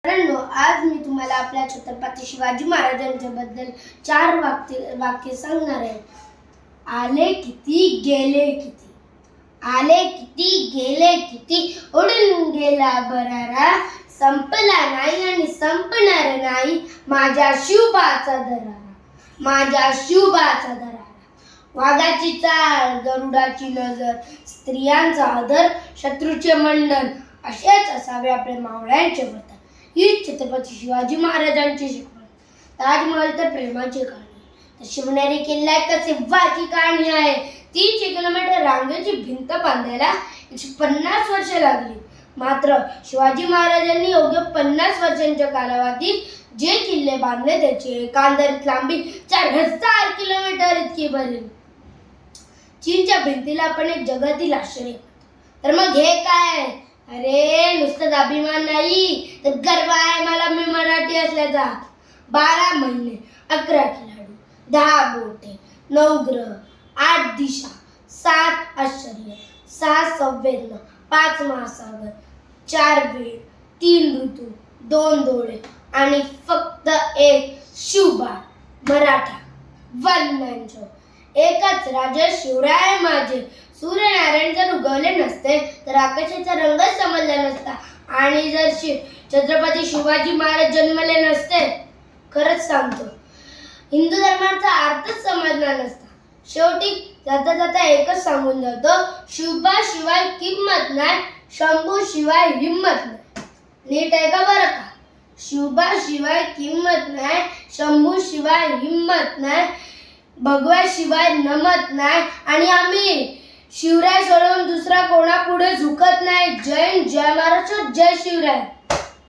मित्रांनो, आज मी तुम्हाला आपल्या छत्रपती शिवाजी महाराजांच्या बद्दल 4 वाक्य सांगणार आहे. आले किती गेले किती, आले किती गेले किती, उडून गेला बरारा, संपला नाही आणि संपणार नाही माझ्या शिवबाचा दरारा, माझ्या शिवबाचा दरारा. वाघाची चाल, गरुडाची नजर, स्त्रियांचा आदर, शत्रूचे मंडन, असेच असावे आपले मावळ्यांचे वर्तन. ही छत्रपती शिवाजी महाराजांची शिकवण. ताजमहल तर प्रेमाची कहाणी, तर शिवनेरी किल्ला एक सिंहाची कहाणी आहे. 300 किलोमीटर रांगेची भिंत बांधायला 150 वर्षे लागली. मात्र शिवाजी महाराजांनी अवघ्या 50 वर्षांच्या कालावधीत जे किल्ले बांधले त्याची एकंदरीत लांबी 4000 किलोमीटर इतकी भरली. चीनच्या भिंतीला आपण एक जगातील आश्चर्य. तर मग हे काय? अरे नुसतं अभिमान नाही, तर गर्व आहे मला मी मराठी असल्याचा. 12 महिने, 11 खिलाडू, 10 बोटे, 9 ग्रह, 8 दिशा, 7 आश्चर्य, 6 संवेदना, 5 महासागर, 4 वेळ, 3 ऋतू, 2 डोळे आणि फक्त एक Shivba Maratha. One man show. एकच राजा शिवराय माझे. सूर्यनारायण जर उगवले नसते तर आकाशाचा रंगच समजला नसता, आणि जर छत्रपती शिवाजी महाराज जन्मले नसते, खरंच सांगतो, हिंदू धर्माचा अर्थच समजला नसता. शेवटी जाता जाता एकच सांगून जातो, शिवबा शिवाय किंमत नाही, शंभू शिवाय हिंमत नाही. नीट आहे का बरं का? शिवबा शिवाय किंमत नाही, शंभू शिवाय हिंमत नाही, भगवा शिवाय नमत नाही, आणि आम्ही शिवराय सोडून दुसरा कोणापुढे झुकत नाही. जय हिंद, जय महाराष्ट्र, जय शिवराय.